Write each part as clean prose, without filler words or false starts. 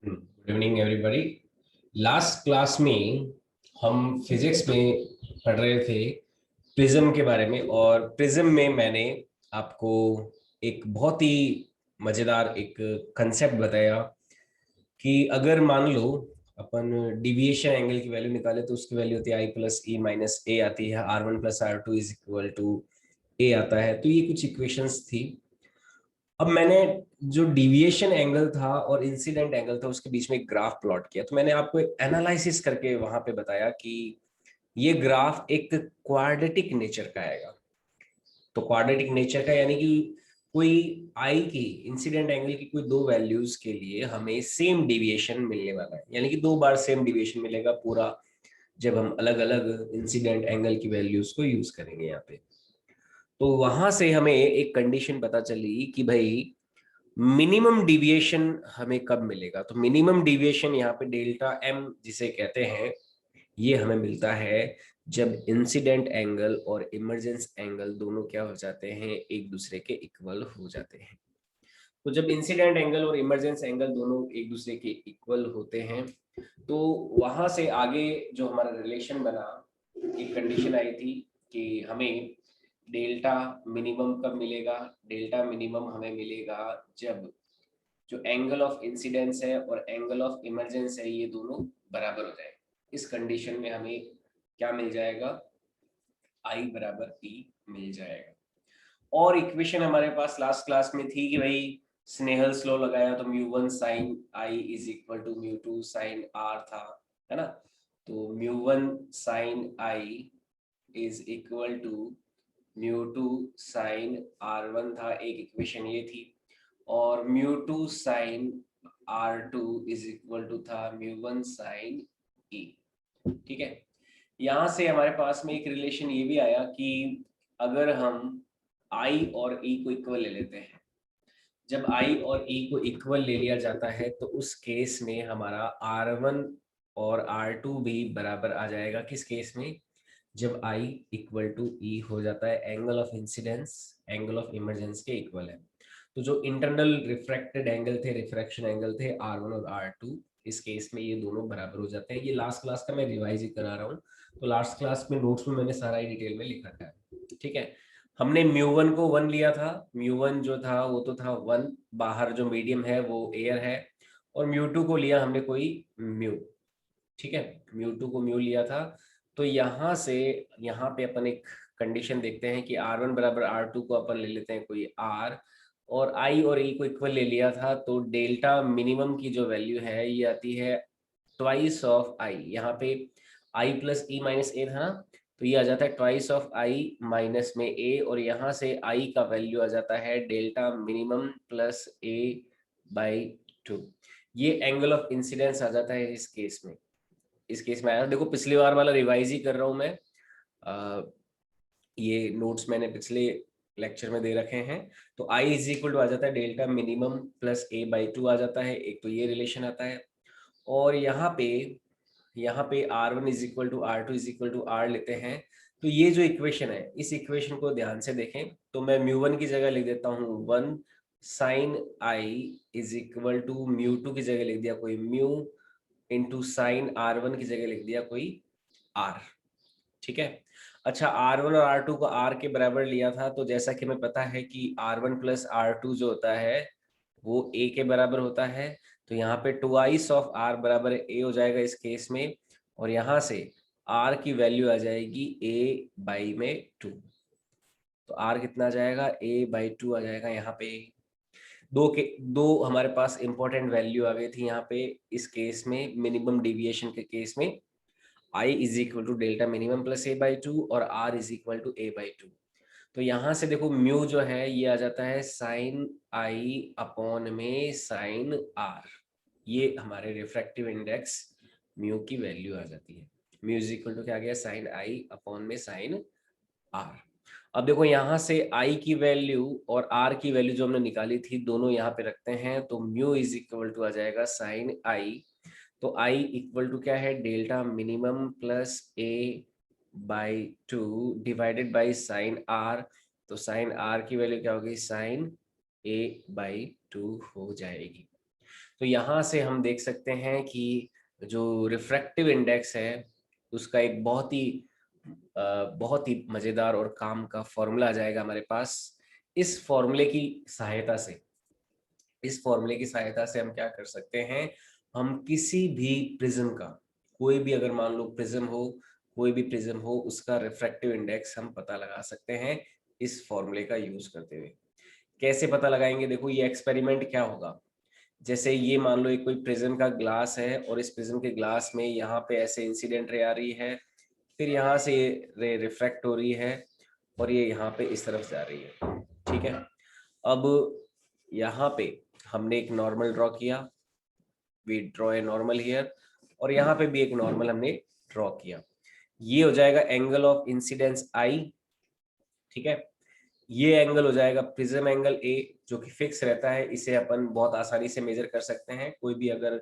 Good evening everybody. Last class में हम physics में पढ़ रहे थे प्रिज्म के बारे में, और प्रिज्म में मैंने आपको एक बहुत ही मजेदार एक कंसेप्ट बताया कि अगर मान लो अपन डिविएशन एंगल की वैल्यू निकाले तो उसकी वैल्यू होती है आई प्लस ई माइनस ए आती है, R one plus are two is equal to A आता है। तो ये कुछ इक्वेशंस थी। अब मैंने जो डिविएशन एंगल था और इंसिडेंट एंगल था उसके बीच में एक ग्राफ प्लॉट किया, तो मैंने आपको एनालिसिस करके वहां पे बताया कि ये ग्राफ एक क्वाड्रेटिक नेचर का आएगा। तो क्वाड्रेटिक नेचर का यानी कि कोई आई की इंसिडेंट एंगल की कोई दो वैल्यूज के लिए हमें सेम डिविएशन मिलने वाला है, यानी कि दो बार सेम डिविएशन मिलेगा पूरा, जब हम अलग अलग इंसिडेंट एंगल की वैल्यूज को यूज करेंगे यहाँ पे। तो वहां से हमें एक कंडीशन पता चली कि भाई मिनिमम डिविएशन हमें कब मिलेगा। तो मिनिमम डिविएशन यहाँ पे डेल्टा एम जिसे कहते हैं, ये हमें मिलता है जब इंसिडेंट एंगल और इमरजेंस एंगल दोनों क्या हो जाते हैं, एक दूसरे के इक्वल हो जाते हैं। तो जब इंसिडेंट एंगल और इमरजेंस एंगल दोनों एक दूसरे के इक्वल होते हैं, तो वहां से आगे जो हमारा रिलेशन बना, एक कंडीशन आई थी कि हमें डेल्टा मिनिमम कब मिलेगा। डेल्टा मिनिमम हमें मिलेगा जब जो एंगल ऑफ इंसिडेंस है और एंगल ऑफ इमरजेंस है ये दोनों बराबर हो जाए। इस कंडीशन में हमें क्या मिल जाएगा, आई बराबर पी मिल जाएगा। और इक्वेशन हमारे पास लास्ट क्लास में थी कि भाई स्नेहल्स लॉ लगाया तो mu one sine i is equal to mu two sine r था, है ना। तो mu one sine i is equal to mu two sine r one था, एक इक्वेशन ये थी। और mu two sine r two is equal to था म्यू वन साइन ई। ठीक है। यहां से हमारे पास में एक रिलेशन ये भी आया कि अगर हम आई और ई को इक्वल ले लेते हैं, जब आई और ई को इक्वल ले लिया जाता है तो उस केस में हमारा आर वन और आर टू भी बराबर आ जाएगा। किस केस में, जब आई इक्वल टू ई हो जाता है angle of incidence angle of emergence के इक्वल है। तो जो इंटरनल रिफ्रैक्टेड एंगल थे, रिफ्रैक्शन एंगल थे आर वन और आर टू, इस केस में ये दोनों बराबर हो जाते हैं। ये लास्ट क्लास का मैं रिवाइज ही करा रहा हूँ, तो लास्ट क्लास में नोट्स में मैंने सारा ही डिटेल में लिखा था। ठीक है। हमने म्यू वन को वन लिया था। म्यू वन जो था वो तो था वन, बाहर जो मीडियम है वो एयर है। और म्यू टू को लिया हमने कोई म्यू। ठीक है। म्यू टू को म्यू लिया था। तो यहाँ से यहाँ पे अपन एक कंडीशन देखते हैं कि आर वन बराबर आर टू को अपन ले लेते हैं कोई आर, और आई और ई को इक्वल ले लिया था। तो डेल्टा मिनिमम की जो वैल्यू है ये आती है ट्वाइस ऑफ आई। यहाँ पे आई प्लस ई माइनस ए था ना, तो ये आ जाता है ट्वाइस ऑफ आई माइनस में ए, और यहाँ से आई का वैल्यू आ जाता है delta minimum plus A by to. ये एंगल ऑफ इंसिडेंस आ जाता है इस केस में। इस केस में आया, देखो पिछली बार वाला रिवाइज ही कर रहा हूं मैं। ये नोट्स मैंने पिछले लेक्चर में दे रखे हैं। तो आई इज इक्वल टू आ जाता है delta minimum plus A by two आ जाता है, एक तो ये रिलेशन आता है। और यहाँ पे r one is equal to r two is equal to r लेते हैं। तो ये जो इक्वेशन है, इस इक्वेशन को ध्यान से देखें तो मैं म्यू वन की जगह लिख देता हूँ one sine i is equal to mu two की जगह लिख दिया कोई mu, into sine r one की जगह लिख दिया कोई आर। ठीक है। अच्छा, आर वन और आर टू को आर के बराबर लिया था, तो जैसा कि हमें पता है कि r one plus are two जो होता है वो ए के बराबर होता है। तो यहाँ पे ट्वाइस ऑफ आर बराबर ए हो जाएगा इस केस में, और यहाँ से आर की वैल्यू आ जाएगी ए बाई में टू। तो आर कितना आ जाएगा, ए बाई टू आ जाएगा। यहाँ पे दो हमारे पास इंपॉर्टेंट वैल्यू आ गई थी यहाँ पे इस केस में, मिनिमम डिविएशन के केस में i is equal to delta minimum plus A by two और r is equal to A by two. तो यहाँ से देखो म्यू जो है ये आ जाता है साइन आई अपॉन में साइन आर। ये हमारे रिफ्रैक्टिव इंडेक्स म्यू की वैल्यू आ जाती है। म्यू इज इक्वल टू क्या आ गया, साइन आई अपॉन में साइन आर। अब देखो यहाँ से आई की वैल्यू और आर की वैल्यू जो हमने निकाली थी दोनों यहाँ पे रखते हैं, तो म्यू इज इक्वल टू आ जाएगा साइन आई। तो आई इक्वल टू क्या है, delta minimum plus A by two divided by sine r. तो साइन आर की वैल्यू क्या होगी, साइन ए बाई टू हो जाएगी। तो यहाँ से हम देख सकते हैं कि जो रिफ्रैक्टिव इंडेक्स है उसका एक बहुत ही मजेदार और काम का फॉर्मूला आ जाएगा हमारे पास। इस फॉर्मूले की सहायता से इस फॉर्मूले की सहायता से हम क्या कर सकते हैं, हम किसी भी प्रिज्म का, कोई भी अगर मान लो प्रिज्म हो, कोई भी प्रिज्म हो, उसका रिफ्रैक्टिव इंडेक्स हम पता लगा सकते हैं इस फॉर्मूले का यूज करते हुए। कैसे पता लगाएंगे? देखो ये एक्सपेरिमेंट क्या होगा, जैसे ये मान लो एक कोई प्रिज्म का ग्लास है और इस प्रिज्म के ग्लास में यहाँ पे ऐसे इंसिडेंट रे आ रही है, फिर यहाँ से ये रे रिफ्रैक्ट हो रही है और ये यहाँ पे इस तरफ जा रही है। ठीक है, अब यहाँ पे हमने एक नॉर्मल ड्रॉ किया, we draw a normal here, और यहाँ पे भी एक नॉर्मल हमने ड्रॉ किया। ये हो जाएगा एंगल ऑफ इंसिडेंस आई। ठीक है, ये एंगल हो जाएगा प्रिज्म एंगल ए, जो कि फिक्स रहता है। इसे अपन बहुत आसानी से मेजर कर सकते हैं। कोई भी अगर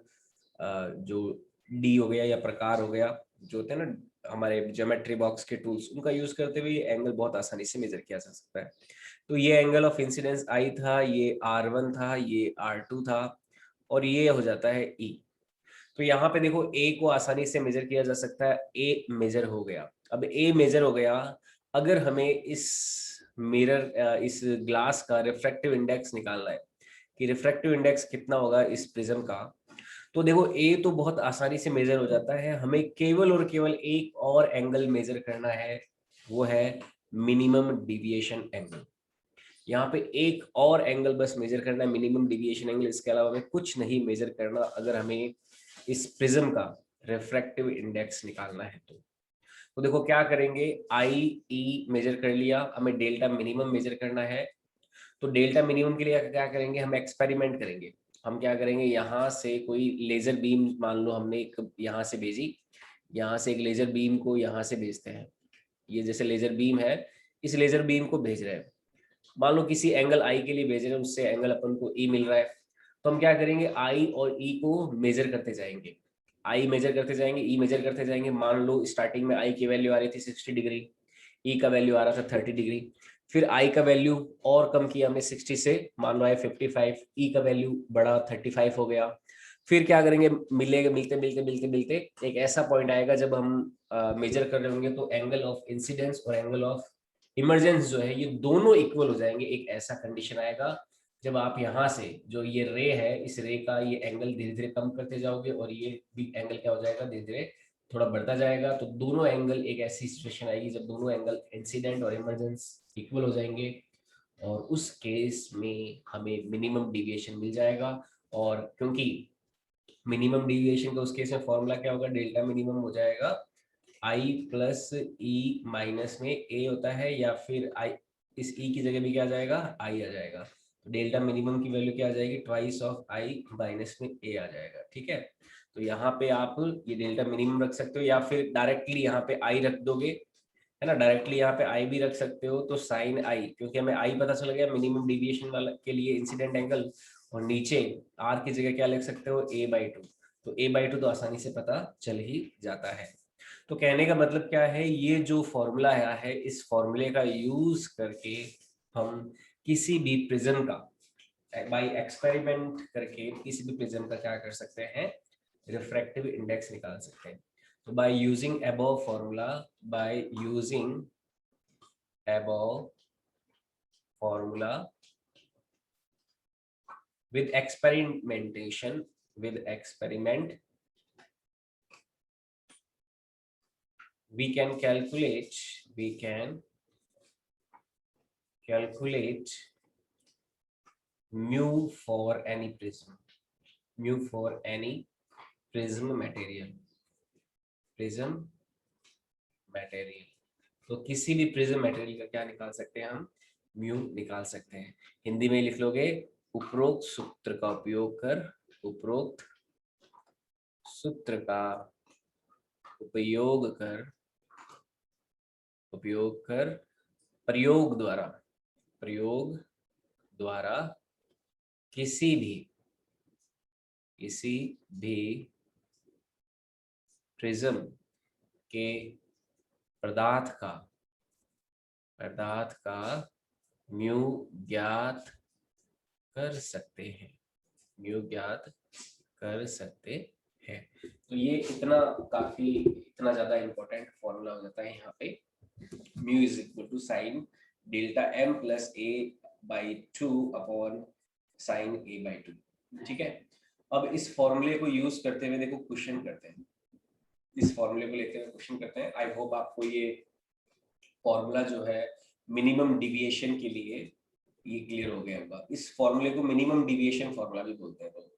जो डी हो गया या प्रकार हो गया, जो होते हैं ना हमारे ज्योमेट्री बॉक्स के टूल्स, उनका यूज करते हुए ये एंगल बहुत आसानी से मेजर किया जा सकता है। तो ये एंगल ऑफ इंसिडेंस आई था, ये R1 था, ये R2 था, और ये हो जाता है E। तो यहाँ पे देखो ए को आसानी से मेजर किया जा सकता है, ए मेजर हो गया। अब ए मेजर हो गया, अगर हमें इस ग्लास का रिफ्रैक्टिव इंडेक्स निकालना है कि रिफ्रैक्टिव इंडेक्स कितना होगा इस प्रिज्म का, तो देखो ए तो बहुत आसानी से मेजर हो जाता है। हमें केवल और केवल एक और एंगल मेजर करना है, वो है मिनिमम डिविएशन एंगल। यहाँ पे एक और एंगल बस मेजर करना है, मिनिमम डिविएशन एंगल। इसके अलावा हमें कुछ नहीं मेजर करना अगर हमें इस प्रिज्म का रिफ्रैक्टिव इंडेक्स निकालना है। तो देखो क्या करेंगे, आई ई मेजर कर लिया, हमें डेल्टा मिनिमम मेजर करना है। तो डेल्टा मिनिमम के लिए क्या करेंगे, हम एक्सपेरिमेंट करेंगे। हम क्या करेंगे, यहाँ से कोई लेजर बीम मान लो हमने एक यहाँ से भेजी, यहाँ से एक लेजर बीम को यहाँ से भेजते हैं। ये जैसे लेजर बीम है, इस लेजर बीम को भेज रहे हैं, मान लो किसी एंगल आई के लिए भेज रहे हैं, उससे एंगल अपन को ई मिल रहा है। तो हम क्या करेंगे, आई और ई को मेजर करते जाएंगे, आई मेजर करते जाएंगे, ई मेजर करते जाएंगे। मान लो स्टार्टिंग में आई की वैल्यू आ रही थी 60 डिग्री, ई का वैल्यू आ रहा था 30 डिग्री, फिर आई का वैल्यू और कम किया हमने 60 से, मान लो आए 55, ई का वैल्यू बढ़ा 35 हो गया। फिर क्या करेंगे, मिलेगा, मिलते मिलते मिलते मिलते एक ऐसा पॉइंट आएगा जब हम मेजर कर रहे होंगे, तो एंगल ऑफ इंसिडेंस और एंगल ऑफ इमरजेंस जो है ये दोनों इक्वल हो जाएंगे। एक ऐसा कंडीशन आएगा जब आप यहाँ से जो ये रे है, इस रे का ये एंगल धीरे धीरे कम करते जाओगे और ये भी एंगल क्या हो जाएगा, धीरे धीरे थोड़ा बढ़ता जाएगा। तो दोनों एंगल, एक ऐसी सिचुएशन आएगी जब दोनों एंगल इंसिडेंट और इमरजेंस इक्वल हो जाएंगे, और उस केस में हमें मिनिमम डिविएशन मिल जाएगा। और क्योंकि मिनिमम डिविएशन का उस केस में फॉर्मूला क्या होगा, डेल्टा मिनिमम हो जाएगा आई प्लस ई माइनस में ए होता है, या फिर आई, इस ई की जगह भी क्या आ जाएगा, आई आ जाएगा। तो डेल्टा मिनिमम की वैल्यू क्या आ जाएगी, ट्वाइस ऑफ आई माइनस में ए आ जाएगा। ठीक है, तो यहाँ पे आप ये डेल्टा मिनिमम रख सकते हो, या फिर डायरेक्टली यहाँ पे आई रख दोगे, है ना, डायरेक्टली यहाँ पे आई भी रख सकते हो। तो साइन आई, क्योंकि हमें आई पता चल गया मिनिमम डिविएशन वाला के लिए इंसिडेंट एंगल, और नीचे आर की जगह क्या लिख सकते हो, a/2। तो a/2 तो आसानी से पता चल ही जाता है। तो कहने का मतलब क्या है, ये जो फॉर्मूला है, इस फॉर्मूले का यूज करके हम किसी भी प्रिज्म का बाय एक्सपेरिमेंट करके किसी भी प्रिज्म का क्या कर सकते हैं, रिफ्रैक्टिव इंडेक्स निकाल सकते हैं। तो by using above formula, by using above formula with experimentation, with experiment, we can calculate mu for any prism, mu for any prism material। तो किसी भी प्रिज्म मटेरियल का क्या निकाल सकते हैं हम, म्यू निकाल सकते हैं। हिंदी में लिख लोगे, उपरोक्त सूत्र का उपयोग कर, उपरोक्त सूत्र का उपयोग कर प्रयोग द्वारा किसी भी प्रिज्म के पदार्थ का म्यू ज्ञात कर सकते हैं। म्यू ज्ञात कर सकते हैं। तो ये इतना ज्यादा इंपॉर्टेंट फॉर्मूला हो जाता है यहाँ पे। Mu is equal to sine delta m plus A by 2 upon sine A by 2। ठीक है, अब इस फॉर्मूले को यूज करते हुए देखो क्वेश्चन करते हैं। इस फॉर्मूले को लेते हुए क्वेश्चन करते हैं। आई होप आपको ये फॉर्मूला जो है मिनिमम डिविएशन के लिए ये क्लियर हो गया होगा। इस फॉर्मूले को मिनिमम डिविएशन फॉर्मूला भी बोलते हैं। तो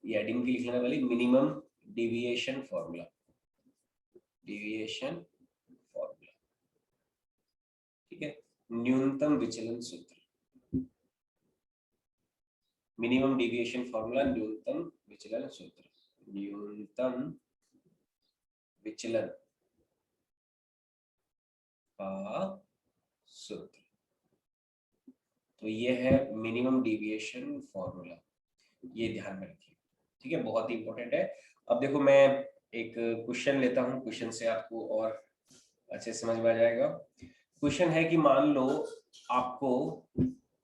ये एडिंग की लिखने वाली minimum deviation formula, deviation formula, ठीक है। न्यूनतम विचलन सूत्र, मिनिमम डिविएशन फॉर्मूला, न्यूनतम विचलन सूत्र, न्यूनतम विचलन का सूत्र। तो ये है मिनिमम डिविएशन फॉर्मूला, ये ध्यान में रखिए। ठीक है, बहुत ही इंपॉर्टेंट है। अब देखो मैं एक क्वेश्चन लेता हूँ, क्वेश्चन से आपको और अच्छे समझ में आ जाएगा। क्वेश्चन है कि मान लो आपको,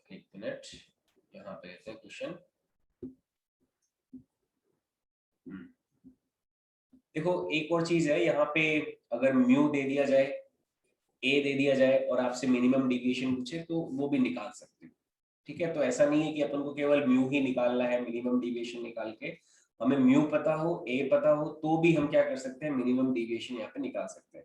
एक मिनट यहाँ पे लेते हैं क्वेश्चन। देखो एक और चीज है यहाँ पे, अगर म्यू दे दिया जाए, ए दे दिया जाए और आपसे मिनिमम डिविएशन पूछे तो वो भी निकाल सकते हो। ठीक है, तो ऐसा नहीं है कि अपन को केवल म्यू ही निकालना है, मिनिमम डिविएशन निकाल के हमें म्यू पता हो ए पता हो तो भी हम क्या कर सकते हैं, मिनिमम डिविएशन यहाँ पे निकाल सकते हैं।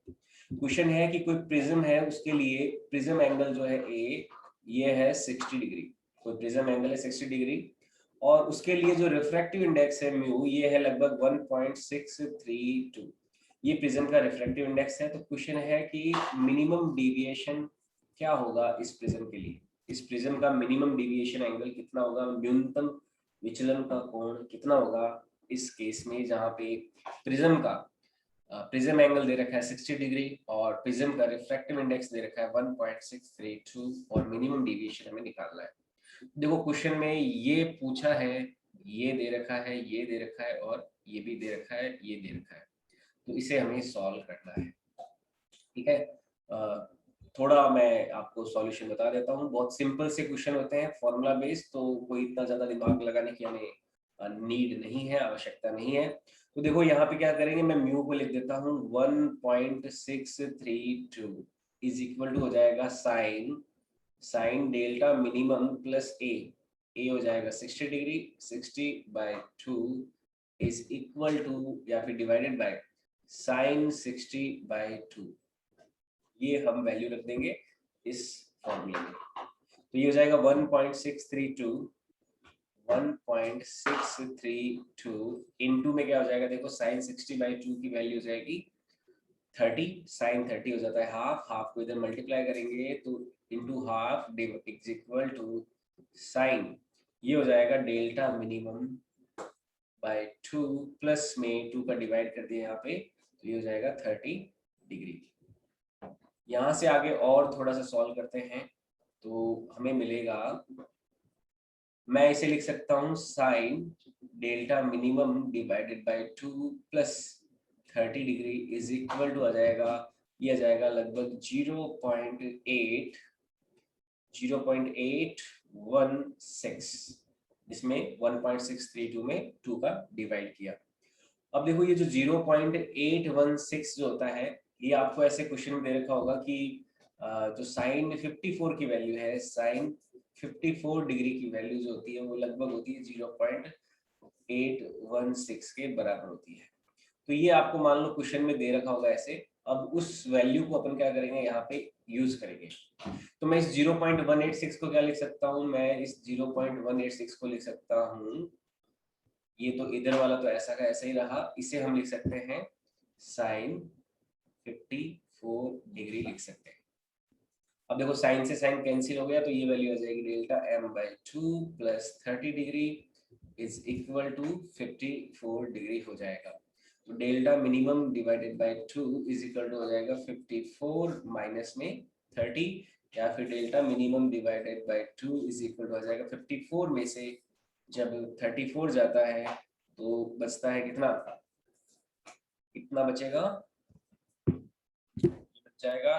क्वेश्चन है कि कोई प्रिज्म है, उसके लिए प्रिज्म एंगल जो है ए, ये है 60 डिग्री। कोई प्रिज्म एंगल है 60 डिग्री और उसके लिए जो रिफ्रैक्टिव इंडेक्स है म्यू, ये है लगभग 1.632। ये प्रिज्म का रिफ्रैक्टिव इंडेक्स है। तो क्वेश्चन है कि मिनिमम डिविएशन क्या होगा इस प्रिज्म के लिए। इस प्रिज्म का मिनिमम डिविएशन एंगल कितना होगा, न्यूनतम विचलन का कोण कितना होगा इस केस में, जहां पे प्रिज्म का प्रिज्म एंगल दे रखा है 60 डिग्री और प्रिज्म का रिफ्रैक्टिव इंडेक्स दे रखा है 1.632 और मिनिमम डिविएशन हमें निकालना है। देखो क्वेश्चन में ये पूछा है, ये दे रखा है, ये दे रखा है और ये भी दे रखा है, ये दे रखा है, तो इसे हमें सॉल्व करना है। ठीक है, थोड़ा मैं आपको सॉल्यूशन बता देता हूँ। बहुत सिंपल से क्वेश्चन होते हैं, फॉर्मूला बेस्ड, तो कोई इतना ज्यादा दिमाग लगाने की हमें नीड नहीं है, आवश्यकता नहीं है। तो देखो यहाँ पे क्या करेंगे, मैं म्यू को लिख देता हूँ 1.632 इज इक्वल टू हो जाएगा साइन डेल्टा मिनिमम प्लस ए हो जाएगा 60 डिग्री, 60/2 इज इक्वल टू या फिर डिवाइडेड बाय साइन 60/2। ये हम वैल्यू रख देंगे इस फॉर्मूले में। तो ये हो जाएगा 1.632 इनटू में क्या हो जाएगा, देखो साइन 60/2 की वैल्यू हो जाएगी 30, साइन 30 हो जाता है हाफ, हाफ को इधर मल्टीप्लाई करेंगे तो into half is equal to sine, ये हो जाएगा डेल्टा मिनिमम बाय 2 प्लस में 2 का डिवाइड कर दिया यहाँ पे, तो ये हो जाएगा 30 डिग्री। यहाँ से आगे और थोड़ा सा सॉल्व करते हैं तो हमें मिलेगा, मैं इसे लिख सकता हूँ sine delta minimum divided by 2 plus 30 degree is equal to आ जाएगा, ये आ जाएगा लगभग 0.816, इसमें 1.632 में 2 का डिवाइड किया। अब देखो ये जो 0.816 जो होता है, ये आपको ऐसे क्वेश्चन में दे रखा होगा कि जो साइन 54 की वैल्यू है, साइन 54 डिग्री की वैल्यू जो होती है वो लगभग होती है 0.816 के बराबर होती है। तो ये आपको मान लो क्वेश्चन में दे रखा होगा ऐसे। अब उस वैल्यू को अपन क्या करेंगे, यहाँ पे यूज करेंगे। तो मैं इस 0.186 को क्या लिख सकता हूँ, मैं इस 0.186 को लिख सकता हूँ, ये तो इधर वाला तो ऐसा का ऐसा ही रहा, इसे हम लिख सकते हैं साइन 54 डिग्री लिख सकते हैं। अब देखो साइन से साइन कैंसिल हो गया तो ये वैल्यू आ जाएगी delta m by 2 plus 30 degree is equal to 54 degree हो जाएगा। तो delta minimum divided by 2 is equal to हो जाएगा 54 माइनस में 30, या फिर delta minimum divided by 2 is equal to हो जाएगा 54 में से जब 34 जाता है तो बचता है कितना, कितना बचेगा, बच जाएगा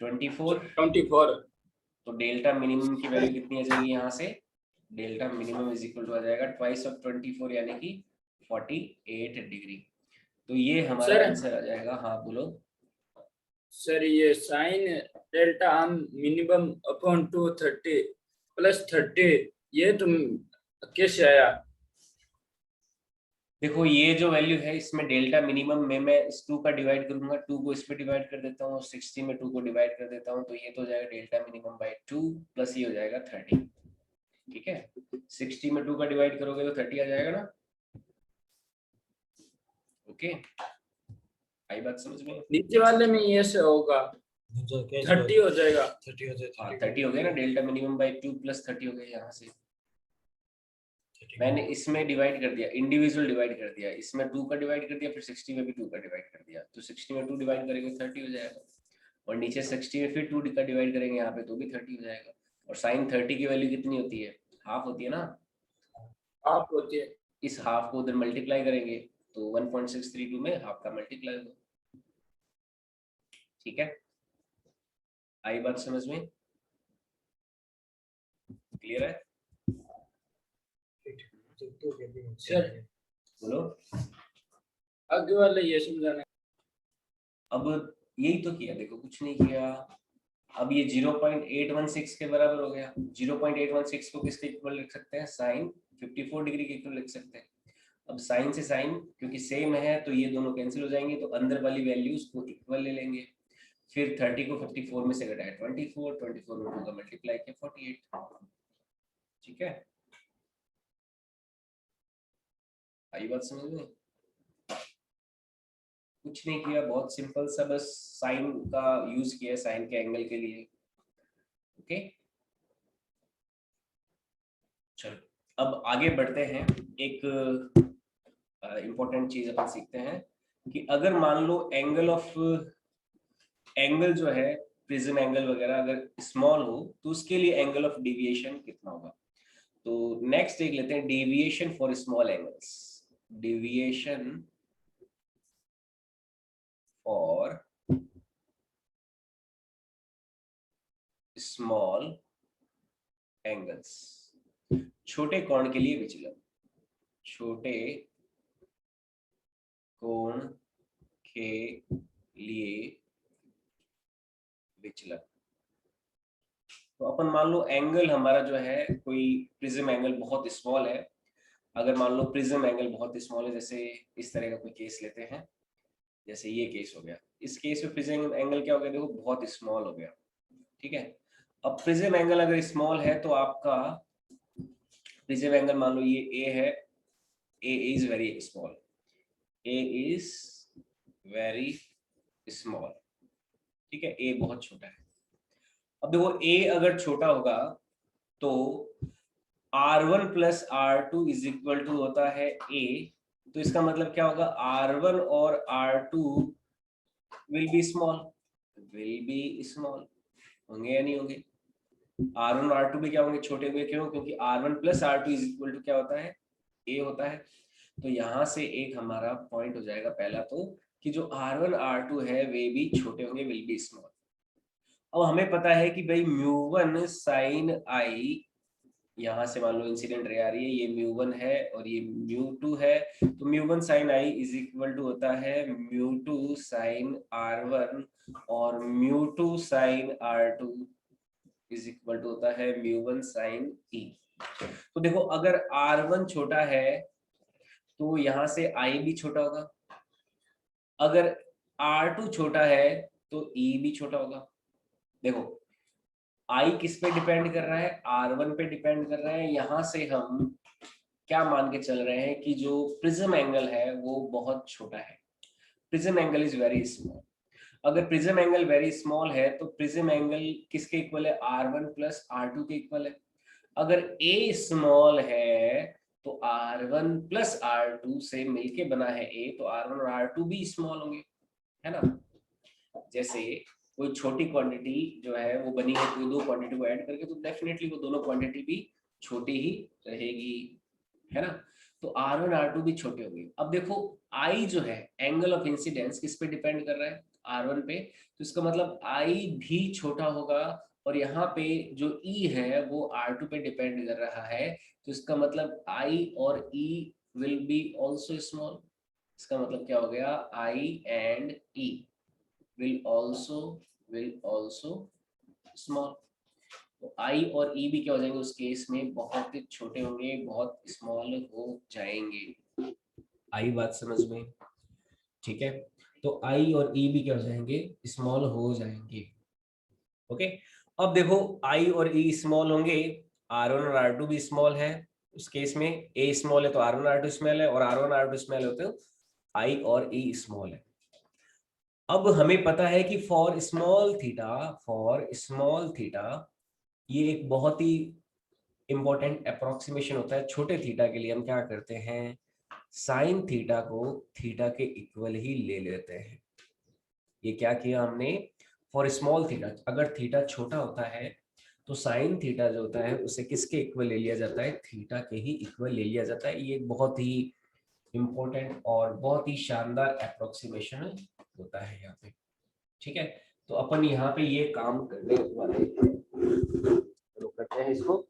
24। तो डेल्टा मिनिमम की वैल्यू कितनी आ जाएगी यहाँ से, delta minimum is equal to आ जाएगा ट्वाइस ऑफ 24 यानी कि 48 डिग्री। तो ये हमारा आंसर आ जाएगा। हाँ बोलो सर, ये साइन डेल्टा हम मिनिमम अपॉन 230 प्लस 30 ये तुम कैसे आया? देखो ये जो वैल्यू है इसमें डेल्टा मिनिमम में मैं इस 2 का डिवाइड करूंगा, 2 को इस पे डिवाइड कर देता हूँ, 60 में 2 को डिवाइड कर देता हूँ, तो ये तो हो जाएगा डेल्टा मिनिमम बाय 2 प्लस ये हो जाएगा 30। ठीक है, 60 में 2 का डिवाइड करोगे तो 30 आ जाएगा ना। ओके, आई बात समझ में? नीचे वाले में ये से होगा 30 हो जाएगा। 30 हो गया ना, डेल्टा मिनिमम बाय 2 प्लस 30 हो गया। यहाँ से मैंने इसमें डिवाइड कर दिया, इंडिविजुअल डिवाइड कर दिया, इसमें 2 का डिवाइड कर दिया, फिर 60 में भी 2 का डिवाइड कर दिया, तो 60 में 2 डिवाइड करेंगे 30 हो जाएगा, और नीचे 60 में फिर 2 का डिवाइड करेंगे यहाँ पे तो भी 30 हो जाएगा। और साइन 30 की वैल्यू कितनी होती है? हाफ होती है ना। हाफ होती है। इस हाफ को उधर मल्टीप्लाई करेंगे तो 1.632 में हाफ का मल्टीप्लाई होगा। ठीक है, आई बात समझ में? क्लियर है? सर बोलो। आगे वाले ये समझाना। अब यही तो किया, देखो कुछ नहीं किया। अब ये 0.816 के बराबर हो गया। 0.816 को किसके इक्वल लिख सकते हैं? साइन 54 डिग्री के इक्वल लिख सकते हैं। अब साइन से साइन क्योंकि सेम है तो ये दोनों कैंसिल हो जाएंगे, तो अंदर वाली वैल्यूज को इक्वल ले लेंगे। फिर 30 को 54 में से घटाया 24, 24 में 2 का मल्टीप्लाई किया 48। ठीक है, आई बात समझ में? कुछ नहीं किया, बहुत सिंपल सा, बस साइन का यूज किया साइन के एंगल के लिए। ओके, चलो अब आगे बढ़ते हैं। एक इंपॉर्टेंट चीज अपन सीखते हैं कि अगर मान लो एंगल जो है प्रिज्म एंगल वगैरह अगर स्मॉल हो तो उसके लिए एंगल ऑफ डेविएशन कितना होगा। तो नेक्स्ट देख लेते हैं deviation for small angles. Deviation for small angles, छोटे कोण के लिए विचलन। छोटे कोण के लिए विचलन। तो अपन मान लो एंगल हमारा जो है कोई प्रिज्म एंगल बहुत स्मॉल है। अगर मान लो प्रिज्म एंगल बहुत स्मॉल है, जैसे इस तरह का कोई केस लेते हैं, जैसे ये केस हो गया। इस केस में प्रिज्म एंगल क्या हो गया? देखो बहुत स्मॉल हो गया। ठीक है, अब प्रिज्म एंगल अगर स्मॉल है तो आपका प्रिज्म एंगल मान लो ये ए है, A is very small, A is very small. ठीक है, ए बहुत छोटा है। अब देखो ए अगर छोटा होगा तो R1 plus R2 is equal to होता है ए, तो इसका मतलब क्या होगा? R1 और R2 will be small, will be small होंगे या नहीं होंगे? R1 और R2 भी क्या होंगे? छोटे हुए। क्यों? क्योंकि R1 plus R2 is equal to क्या होता है? ए होता है। तो यहां से एक हमारा पॉइंट हो जाएगा पहला तो कि जो R1 R2 है वे भी छोटे होंगे, विल बी स्मॉल। अब हमें पता है कि भाई म्यू1 साइन आई, यहाँ से मान लो इंसिडेंट रे आ रही है, ये म्यू1 है और ये म्यू2 है, तो mu one sine i is equal to होता है म्यू2 साइन R1 और mu two sine R2 is equal to होता है म्यू1 साइन ई। तो देखो अगर R1 छोटा है तो यहाँ से I भी छोटा होगा, अगर R2 छोटा है तो E भी छोटा होगा। देखो I किस पे डिपेंड कर रहा है? R1 पे डिपेंड कर रहा है। यहाँ से हम क्या मान के चल रहे हैं कि जो प्रिज्म एंगल है वो बहुत छोटा है, prism angle is very small. अगर प्रिज्म एंगल वेरी स्मॉल है तो प्रिज्म एंगल किसके इक्वल है? R1 प्लस R2 के इक्वल है। अगर A स्मॉल है तो R1 प्लस R2 से मिलके बना है A, तो R1 और R2 भी स्मॉल होंगे, है ना। जैसे कोई छोटी क्वांटिटी जो है वो बनी है कोई दो क्वांटिटी को ऐड करके, तो डेफिनेटली वो दोनों क्वांटिटी भी छोटी ही रहेगी, है ना। तो R1 R2 भी छोटे होंगे। अब देखो I जो है एंगल ऑफ इंसिडेंस किस पे डिपेंड कर रहा है? R1 पे, तो इसका मतलब I भी छोटा होगा और यहाँ पे जो E है वो R2 पे डिपेंड कर रहा है, तो इसका मतलब I और E will be also small. इसका मतलब क्या हो गया, I and E will also small. तो I और E भी क्या हो जाएंगे उस केस में, बहुत छोटे होंगे, बहुत स्मॉल हो जाएंगे। आई बात समझ में, ठीक है। तो I और E भी क्या हो जाएंगे, स्मॉल हो जाएंगे। ओके, अब देखो I और E स्मॉल होंगे, R1 और R2 भी स्मॉल है। उस केस में A स्मॉल है तो R1 R2 स्मॉल है, और R1 R2 स्मॉल होते तो I और E स्मॉल है। अब हमें पता है कि फॉर स्मॉल थीटा ये एक बहुत ही इंपॉर्टेंट अप्रोक्सीमेशन होता है। छोटे थीटा के लिए हम क्या करते हैं, साइन थीटा को थीटा के इक्वल ही ले लेते हैं। ये क्या किया हमने, फॉर स्मॉल थीटा, अगर थीटा छोटा होता है तो साइन थीटा जो होता है उसे किसके इक्वल ले लिया जाता है, थीटा के ही इक्वल ले लिया जाता है। ये बहुत ही इंपॉर्टेंट और बहुत ही शानदार अप्रोक्सीमेशन होता है यहाँ पे, ठीक है। तो अपन यहाँ पे ये काम करने वाले हैं, तो करते हैं इसको।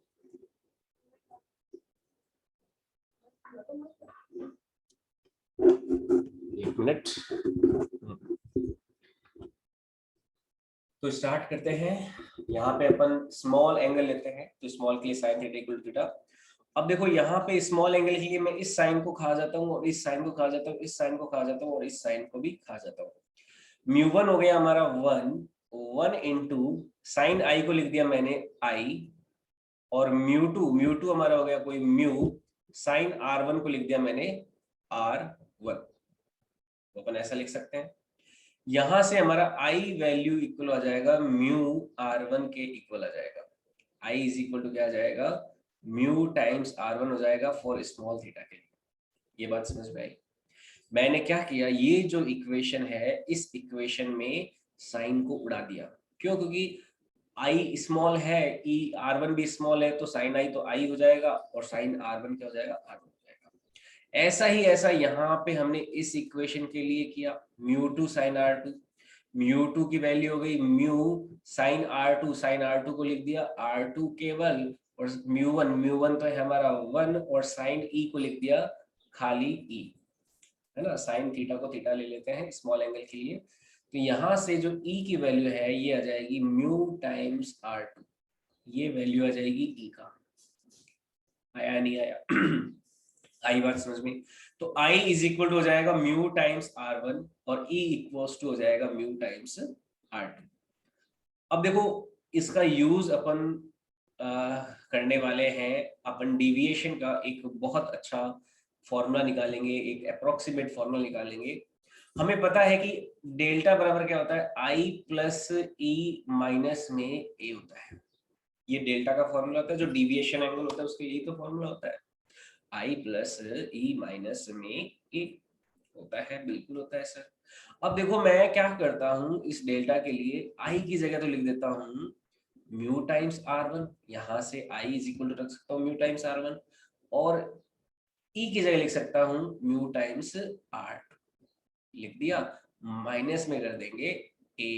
एक मिनट, तो स्टार्ट करते हैं। यहाँ पे अपन स्मॉल एंगल लेते हैं, तो स्मॉल के लिए sine theta equal to theta. अब देखो यहाँ पे स्मॉल एंगल के लिए मैं इस साइन को खा जाता हूँ और इस साइन को खा जाता हूँ, इस साइन को खा जाता हूँ और इस साइन को भी खा जाता हूँ। μ1 हो गया हमारा 1 इंटू साइन आई को लिख दिया मैंने आई, और म्यू टू हमारा हो गया कोई म्यू, साइन R1 को लिख दिया मैंने R1। तो अपन ऐसा लिख सकते हैं, यहां से हमारा I वैल्यू इक्वल आ जाएगा म्यू R1 के इक्वल आ जाएगा। I इज इक्वल टू क्या आ जाएगा, म्यू टाइम्स R1 हो जाएगा फॉर स्मॉल थीटा के लिए। ये बात समझ में आई। मैंने क्या किया, ये जो इक्वेशन है इस इक्वेशन में साइन को उड़ा दिया। क्यों, क्योंकि आई स्मॉल है, ई R1 भी स्मॉल है, तो साइन आई तो आई हो जाएगा और साइन R1 क्या हो जाएगा, R1 हो जाएगा। ऐसा यहाँ पे हमने इस इक्वेशन के लिए किया, mu two sine R2, mu two की वैल्यू हो गई mu sign R2, sign R2 को लिख दिया R2 केवल, और म्यू वन तो है हमारा 1, और साइन ई को लिख दिया खाली ई, है ना। साइन थीटा को थीटा ले लेते हैं स्मॉल एंगल के लिए, तो यहां से जो E की वैल्यू है ये आ जाएगी म्यू टाइम्स R2, ये वैल्यू आ जाएगी E का। आया नहीं आया आई बात समझ में। तो I इज इक्वल टू हो जाएगा म्यू टाइम्स R1 और E इक्वल्स टू हो जाएगा म्यू टाइम्स R2। अब देखो इसका यूज अपन करने वाले हैं, अपन डेविएशन का एक बहुत अच्छा फॉर्मूला निकालेंगे, एक अप्रोक्सीमेट फॉर्मूला निकालेंगे। हमें पता है कि डेल्टा बराबर क्या होता है, I प्लस E माइनस में A होता है। ये डेल्टा का फॉर्मूला होता है, जो डेविएशन एंगल होता है उसके यही तो फॉर्मूला होता है, I प्लस E माइनस में A होता है, बिल्कुल होता है सर। अब देखो मैं क्या करता हूं, इस डेल्टा के लिए I की जगह तो लिख देता हूं म्यू टाइम्स R1, यहां से I इज इक्वल टू रख सकता हूँ म्यू टाइम्स R1, और E की जगह लिख सकता हूँ म्यू टाइम्स R2, लिख दिया, माइनस में कर देंगे A,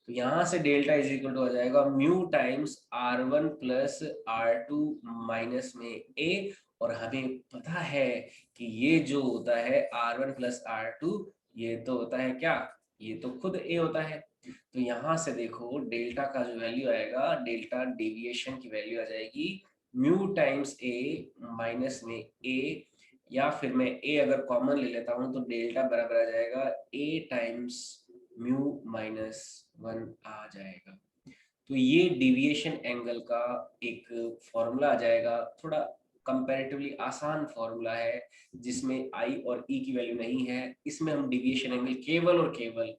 तो यहां से डेल्टा इज इक्वल टू आ जाएगा mu times R1 plus R2 minus में A, और हमें पता है कि ये जो होता है R1 प्लस R2 ये तो होता है क्या, ये तो खुद A होता है। तो यहां से देखो डेल्टा का जो वैल्यू आएगा, डेल्टा डेविएशन की वैल्यू आ जाएगी म्यू टाइम्स A माइनस में A, या फिर मैं A अगर कॉमन ले लेता हूं तो डेल्टा बराबर आ जाएगा A टाइम्स म्यू माइनस 1 आ जाएगा। तो ये डेविएशन एंगल का एक फॉर्मूला आ जाएगा, थोड़ा कंपैरेटिवली आसान फॉर्मूला है जिसमें I और E की वैल्यू नहीं है। इसमें हम डेविएशन एंगल केवल और केवल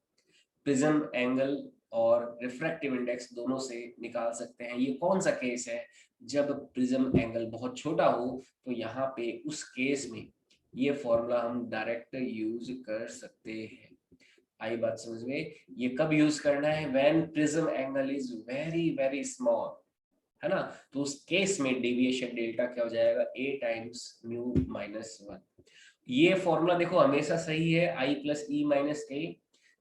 प्रिज्म एंगल और रिफ्रैक्टिव इंडेक्स दोनों से निकाल सकते हैं। ये कौन सा केस है, जब प्रिज्म एंगल बहुत छोटा हो, तो यहाँ पे उस केस में ये फॉर्मूला हम डायरेक्ट यूज कर सकते हैं। आई बात समझ में। ये कब यूज करना है, when prism angle is very very small, है ना। तो उस केस में डेविएशन डेल्टा क्या हो जाएगा, A टाइम्स म्यू माइनस 1। ये फॉर्मूला देखो हमेशा सही है, I plus E minus A,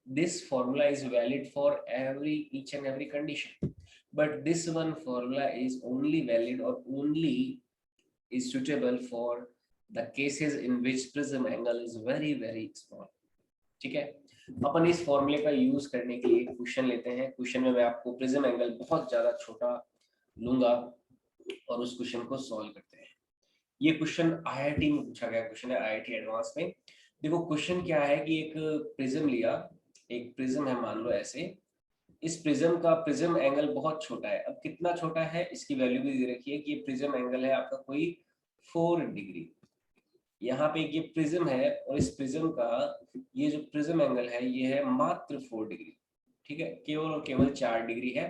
this formula is valid for each and every condition। but this one formula is only valid or only is suitable for the cases in which prism angle is very small. ठीक है, अपन इस फॉर्मूले का use करने के लिए एक question लेते हैं। क्वेश्चन में मैं आपको प्रिज्म एंगल बहुत ज्यादा छोटा लूंगा और उस क्वेश्चन को सॉल्व करते हैं। ये क्वेश्चन आईआईटी में पूछा गया क्वेश्चन है, आईआईटी एडवांस में। देखो क्वेश्चन क्या है कि एक प्रिज्म लिया, एक प्रिज्म है मान लो ऐसे, इस प्रिज्म का प्रिज्म एंगल बहुत छोटा है। अब कितना छोटा है इसकी वैल्यू भी दे रखी है कि ये प्रिज्म एंगल है आपका कोई 4 डिग्री। यहाँ पे ये प्रिज्म है और इस प्रिज्म का ये जो प्रिज्म एंगल है ये है मात्र 4 डिग्री। ठीक है, केवल और केवल 4 डिग्री है।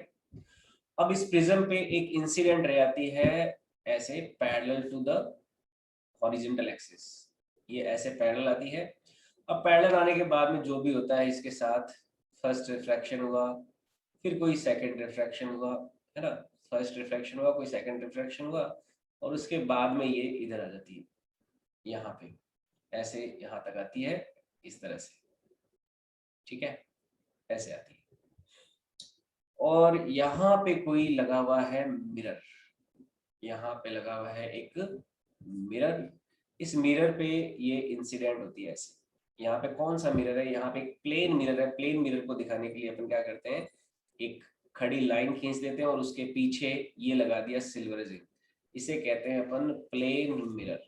अब इस प्रिज्म पे एक इंसिडेंट रे आती है ऐसे parallel to the horizontal axis, ये ऐसे पैरेलल आती है। अब पैरेलल आने के बाद में जो भी होता है इसके साथ फर्स्ट रिफ्रैक्शन हुआ, फिर कोई सेकंड रिफ्रैक्शन हुआ, है ना, फर्स्ट रिफ्रैक्शन हुआ, कोई सेकंड रिफ्रैक्शन हुआ और उसके बाद में ये इधर आ जाती है, यहाँ पे ऐसे यहाँ तक आती है इस तरह से। ठीक है, ऐसे आती है और यहाँ पे कोई लगा हुआ है मिरर, यहाँ पे लगा हुआ है एक मिरर। इस मिरर पे ये इंसिडेंट होती है ऐसे। यहाँ पे कौन सा मिरर है, यहाँ पे एक प्लेन मिरर है। प्लेन मिरर को दिखाने के लिए अपन क्या करते हैं, एक खड़ी लाइन खींच देते हैं और उसके पीछे ये लगा दिया सिल्वर जिंक, इसे कहते हैं अपन प्लेन मिरर।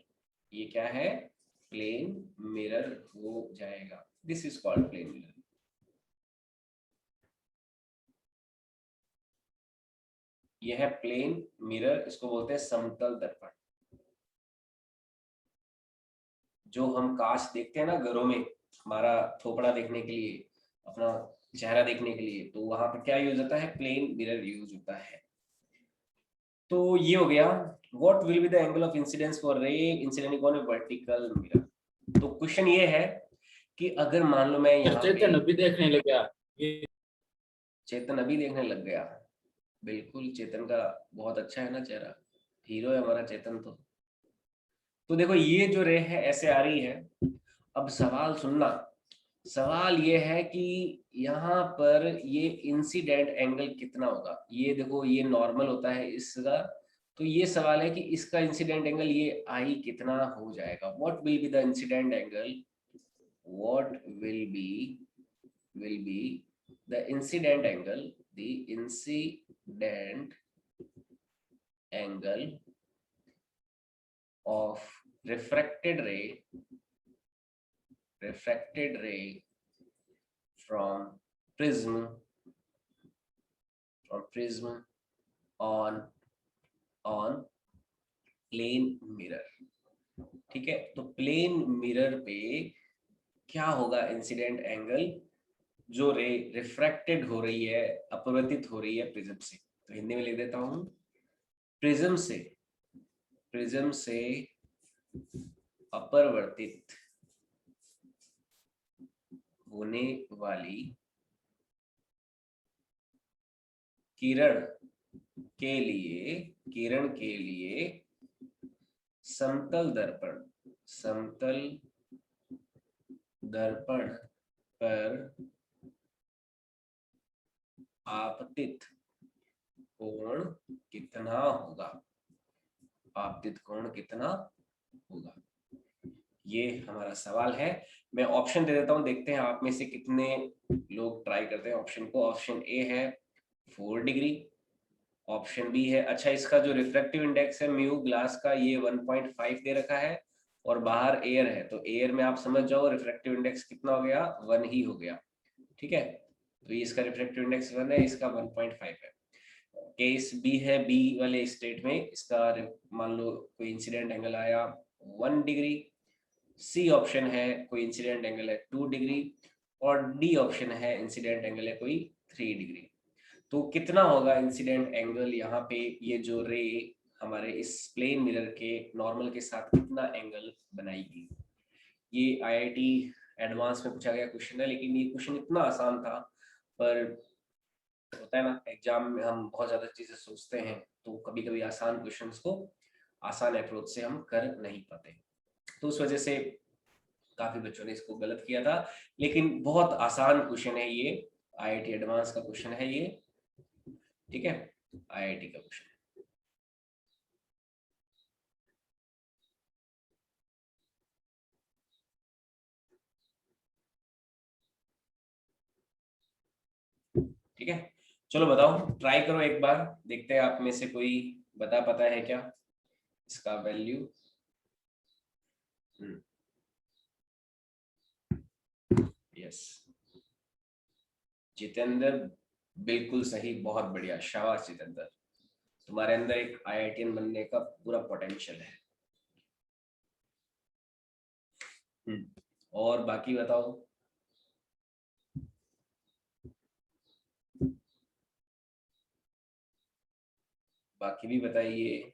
ये क्या है, प्लेन मिरर हो जाएगा। This is called plane mirror. यह है प्लेन मिरर, इसको बोलते हैं समतल दर्पण। जो हम कांच देखते हैं ना घरों में, हमारा थोपड़ा देखने के लिए, अपना चेहरा देखने के लिए, तो वहां पर क्या यूज होता है, प्लेन मिरर यूज होता है। तो ये हो गया, what will be the angle of incidence for ray incident on A vertical mirror. तो क्वेश्चन ये है कि अगर मान लो मैं यहाँ चेतन अभी देखने लग गया, चेतन अभी देखने लग गया, बिल्कुल चेतन का बहुत अच्छा है ना चेहरा, हीरो है हमारा चेतन। तो देखो ये जो रे है ऐसे आ रही है। अब सवाल सुनना, सवाल ये है कि यहाँ पर ये इंसिडेंट एंगल कितना होगा। ये देखो ये नॉर्मल होता है इसका, तो ये सवाल है कि इसका इंसिडेंट एंगल ये आई कितना हो जाएगा। What will be the incident angle, what will be the incident angle, the incident angle of refracted ray from prism on plane mirror। ठीक है, तो प्लेन मिरर पे क्या होगा इंसिडेंट एंगल, जो रे रिफ्रैक्टेड हो रही है, अपवर्तित हो रही है प्रिज्म से। तो हिंदी में लिख देता हूं, प्रिज्म से अपवर्तित होने वाली किरण के लिए समतल दर्पण पर आपतित कोण कितना होगा, आपतित कोण कितना होगा, ये हमारा सवाल है। मैं ऑप्शन दे देता हूं, देखते हैं आप में से कितने लोग ट्राई करते हैं ऑप्शन को। ऑप्शन ए है 4 डिग्री, ऑप्शन बी है, अच्छा इसका जो रिफ्रैक्टिव इंडेक्स है म्यू ग्लास का ये 1.5 दे रखा है और बाहर एयर है, तो एयर में आप समझ जाओ रिफ्रैक्टिव इंडेक्स कितना हो गया, 1 ही हो गया। ठीक है, तो ये इसका रिफ्रैक्टिव इंडेक्स 1 है, इसका 1.5 है। केस बी है, बी वाले स्टेट में इसका मान लो कोई इंसिडेंट एंगल आया 1 डिग्री, सी ऑप्शन है कोई इंसिडेंट एंगल है 2 डिग्री और डी ऑप्शन है इंसिडेंट एंगल है कोई 3 डिग्री। तो कितना होगा इंसिडेंट एंगल यहाँ पे, ये जो रे हमारे इस प्लेन मिरर के नॉर्मल के साथ कितना एंगल बनाएगी। ये आईआईटी एडवांस में पूछा गया क्वेश्चन है, लेकिन ये क्वेश्चन इतना आसान था, पर होता है ना एग्जाम में हम बहुत ज्यादा चीजें सोचते हैं तो कभी कभी आसान क्वेश्चंस को आसान अप्रोच से हम कर नहीं पाते, तो उस वजह से काफी बच्चों ने इसको गलत किया था। लेकिन बहुत आसान क्वेश्चन है ये, आईआईटी एडवांस का क्वेश्चन है ये। ठीक है, IIT का क्वेश्चन। ठीक है, चलो बताओ, ट्राई करो एक बार, देखते हैं आप में से कोई बता पाता है क्या इसका वैल्यू। यस, जितेंद्र बिल्कुल सही, बहुत बढ़िया, शाबाश जितेंद्र, तुम्हारे अंदर एक IITian बनने का पूरा पोटेंशियल है। और बाकी बताओ। बाकी भी बताइए।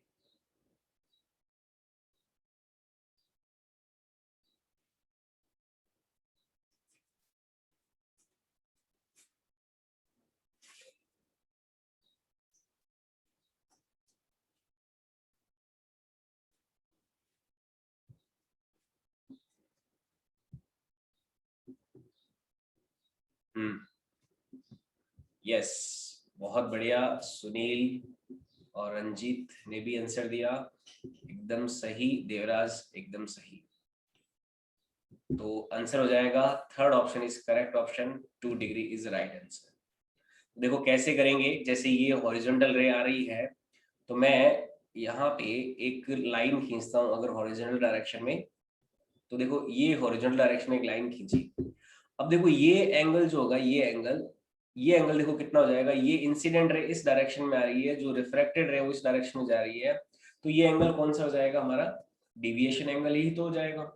यस, बहुत बढ़िया, सुनील और रंजीत ने भी आंसर दिया, एकदम सही, देवराज एकदम सही। तो आंसर हो जाएगा third option is correct option, 2 degree is right answer. देखो कैसे करेंगे, जैसे ये हॉरिजॉन्टल रे आ रही है तो मैं यहाँ पे एक लाइन खींचता हूँ अगर हॉरिजॉन्टल डायरेक्शन में, तो देखो ये हॉरिजॉन्टल डायरेक्शन में एक लाइन खींची। अब देखो ये एंगल जो होगा, ये एंगल देखो कितना हो जाएगा, ये इंसिडेंट रे इस डायरेक्शन में आ रही है, जो रिफ्रैक्टेड रे वो इस डायरेक्शन में जा रही है, तो ये एंगल कौन सा हो जाएगा हमारा, डिविएशन एंगल ही तो हो जाएगा।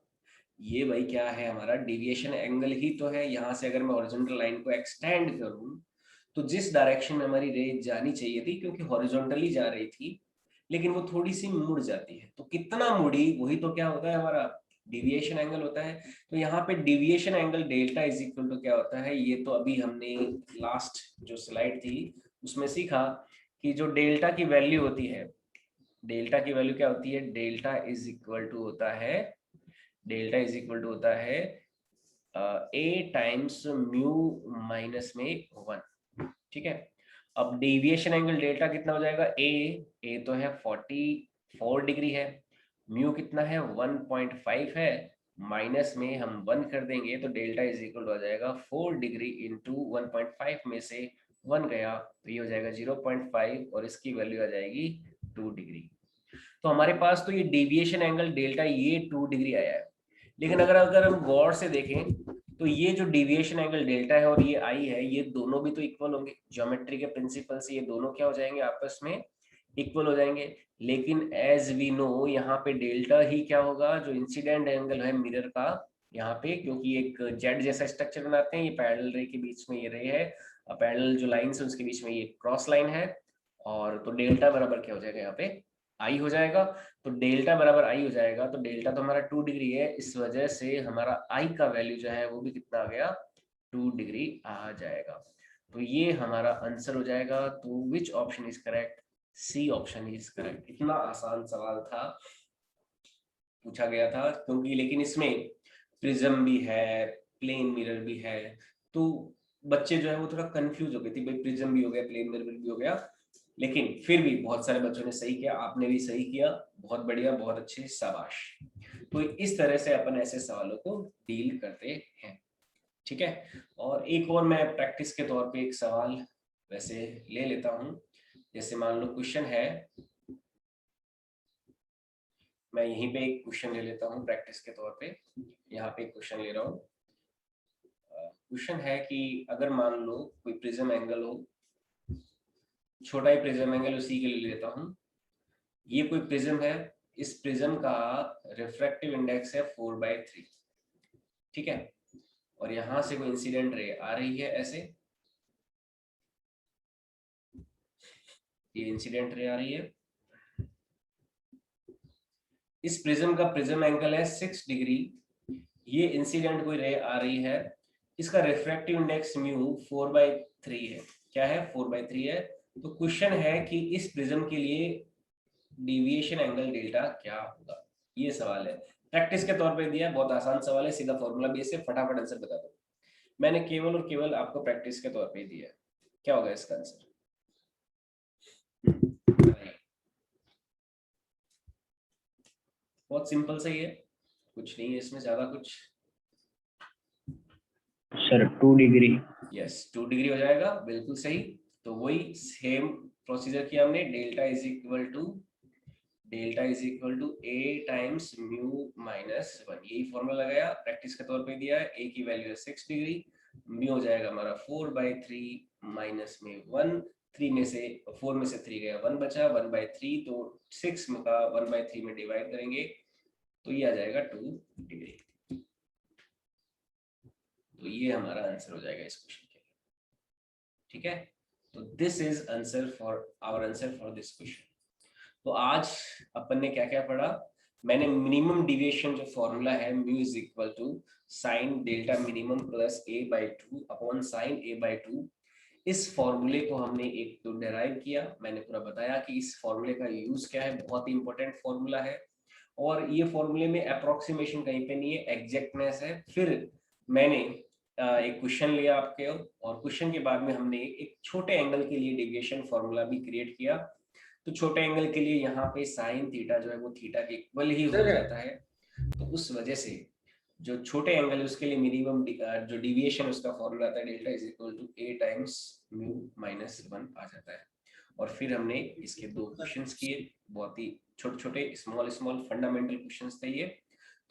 ये भाई क्या है हमारा, डिविएशन एंगल ही तो है। यहाँ से अगर मैं हॉरिजॉन्टल लाइन को एक्सटेंड करूँ तो जिस डायरेक्शन में हमारी रे जानी चाहिए थी, क्योंकि हॉरिजॉन्टली जा रही थी लेकिन वो थोड़ी सी मुड़ जाती है, तो कितना मुड़ी वही तो क्या होता है हमारा डिविएशन एंगल होता है। तो यहाँ पे deviation angle delta is equal to क्या होता है, ये तो अभी हमने लास्ट जो स्लाइड थी उसमें सीखा कि जो डेल्टा की वैल्यू होती है, डेल्टा की वैल्यू क्या होती है, डेल्टा इज इक्वल टू होता है, डेल्टा इज इक्वल टू होता है ए टाइम्स म्यू माइनस में 1। ठीक है, अब डेविएशन एंगल डेल्टा कितना हो जाएगा, ए तो है 44 डिग्री है, म्यू कितना है 1.5 है, माइनस में हम 1 कर देंगे तो डेल्टा इज इक्वल हो जाएगा 4 डिग्री इंटू 1.5 में से 1 गया तो ये हो जाएगा 0.5 और इसकी वैल्यू आ जाएगी 2 डिग्री। तो हमारे पास तो ये डेविएशन एंगल डेल्टा ये 2 डिग्री आया है, लेकिन अगर हम गौर से देखें तो ये जो डेविएशन एंगल डेल्टा है और ये आई है, ये दोनों भी तो इक्वल होंगे, ज्योमेट्री के प्रिंसिपल से ये दोनों क्या हो जाएंगे, आपस में इक्वल हो जाएंगे। लेकिन एज वी नो यहाँ पे डेल्टा ही क्या होगा, जो इंसिडेंट एंगल है मिरर का यहाँ पे, क्योंकि एक जेड जैसा स्ट्रक्चर बनाते हैं, ये पैरेलल रे के बीच में ये रे है, पैरेलल जो लाइन है उसके बीच में ये क्रॉस लाइन है, और तो डेल्टा बराबर क्या हो जाएगा यहाँ पे आई हो जाएगा। तो डेल्टा बराबर आई हो जाएगा, तो डेल्टा तो हमारा 2 डिग्री है, इस वजह से हमारा आई का वैल्यू जो है वो भी कितना आ गया, 2 डिग्री आ जाएगा। तो ये हमारा आंसर हो जाएगा। तो which option is correct, C option is correct. इतना आसान सवाल था, पूछा गया था, क्योंकि लेकिन इसमें प्रिज्म भी है, प्लेन मिरर भी है, तो बच्चे जो है वो थोड़ा कंफ्यूज हो गए थे, भाई प्रिज्म भी हो गया, प्लेन मिरर भी हो गया, लेकिन फिर भी बहुत सारे बच्चों ने सही किया, आपने भी सही किया, बहुत बढ़िया, बहुत अच्छे, शाबाश। तो इस तरह से अपन ऐसे सवालों को डील करते हैं। ठीक है, और एक और मैं प्रैक्टिस के तौर पे एक सवाल वैसे ले लेता हूं, जैसे मान लो क्वेश्चन है, मैं यहीं पे एक क्वेश्चन ले लेता हूं प्रैक्टिस के तौर पे, यहाँ पे एक क्वेश्चन ले रहा हूँ। क्वेश्चन है कि अगर मान लो कोई प्रिज्म एंगल हो, छोटा ही प्रिज्म एंगल उसी के लिए लेता हूँ, ये कोई प्रिज्म है, इस प्रिज्म का रिफ्रैक्टिव इंडेक्स है 4/3। ठीक है, और यहां से कोई इंसिडेंट रे आ रही है ऐसे, ये इंसिडेंट रे आ रही है, इस प्रिज्म का प्रिज्म एंगल है 6 डिग्री, ये इंसिडेंट कोई रे आ रही है, इसका रिफ्रैक्टिव इंडेक्स म्यू 4/3 है, क्या है 4/3 है। तो क्वेश्चन है कि इस प्रिज्म के लिए डिविएशन एंगल डेल्टा क्या होगा, ये सवाल है, प्रैक्टिस के तौर पे दिया, बहुत आसान सवाल है, सीधा फॉर्मूला बेस से फटाफट आंसर बता दो। मैंने केवल और केवल आपको प्रैक्टिस के तौर पे दिया है, क्या होगा इसका आंसर। बहुत सिंपल सा ही है, कुछ नहीं है इसमें ज्यादा कुछ। Sir 2 degree. यस 2 डिग्री हो जाएगा, बिल्कुल सही। तो वही सेम प्रोसीजर किया हमने, delta is equal to A times mu minus 1, यही फॉर्मूला लगाया, प्रैक्टिस के तौर पे दिया है। ए की वैल्यू है 6 डिग्री, म्यू हो जाएगा हमारा 4/3 माइनस में 1, 3 में से 4 में से 3 गया, 1 बचा, 1/3, तो 6 में का 1/3 में डिवाइड करेंगे तो ये आ जाएगा 2 डिग्री। तो ये हमारा आंसर हो जाएगा इस क्वेश्चन के लिए, ठीक है। तो this is answer for our answer for this question. तो आज अपन ने क्या क्या पढ़ा, मैंने मिनिमम डिविएशन जो फॉर्मूला है mu is equal to sine delta minimum plus a/2 upon sine a/2, इस फॉर्मूले को हमने एक तो डेराइव किया, मैंने पूरा बताया कि इस फॉर्मूले का यूज क्या है, बहुत ही इंपॉर्टेंट फॉर्मूला है। और ये फॉर्मूले में अप्रोक्सीमेशन कहीं पे नहीं है, एग्जैक्टनेस है। फिर मैंने एक क्वेश्चन लिया आपके, और क्वेश्चन के बाद में हमने एक छोटे एंगल के लिए डेविएशन फॉर्मूला भी क्रिएट किया। तो छोटे एंगल के लिए यहाँ पे साइन थीटा जो है वो थीटा के इक्वल ही हो जाता है, तो उस वजह से जो छोटे एंगल है उसके लिए मिनिमम जो डिविएशन उसका फॉर्मूला आता है delta is equal to a times mu minus 1 आ जाता है। और फिर हमने इसके 2 क्वेश्चंस किए, बहुत ही छोटे छोटे स्मॉल स्मॉल फंडामेंटल क्वेश्चंस थे ये।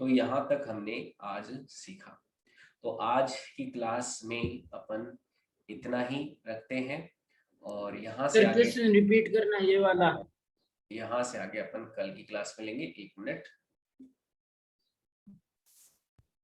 तो यहाँ तक हमने आज सीखा। तो आज की क्लास में अपन इतना ही रखते हैं, और यहाँ से सर आगे क्वेश्चन रिपीट करना ये वाला। यहाँ से आगे अपन कल की क्लास में लेंगे। 1 मिनट।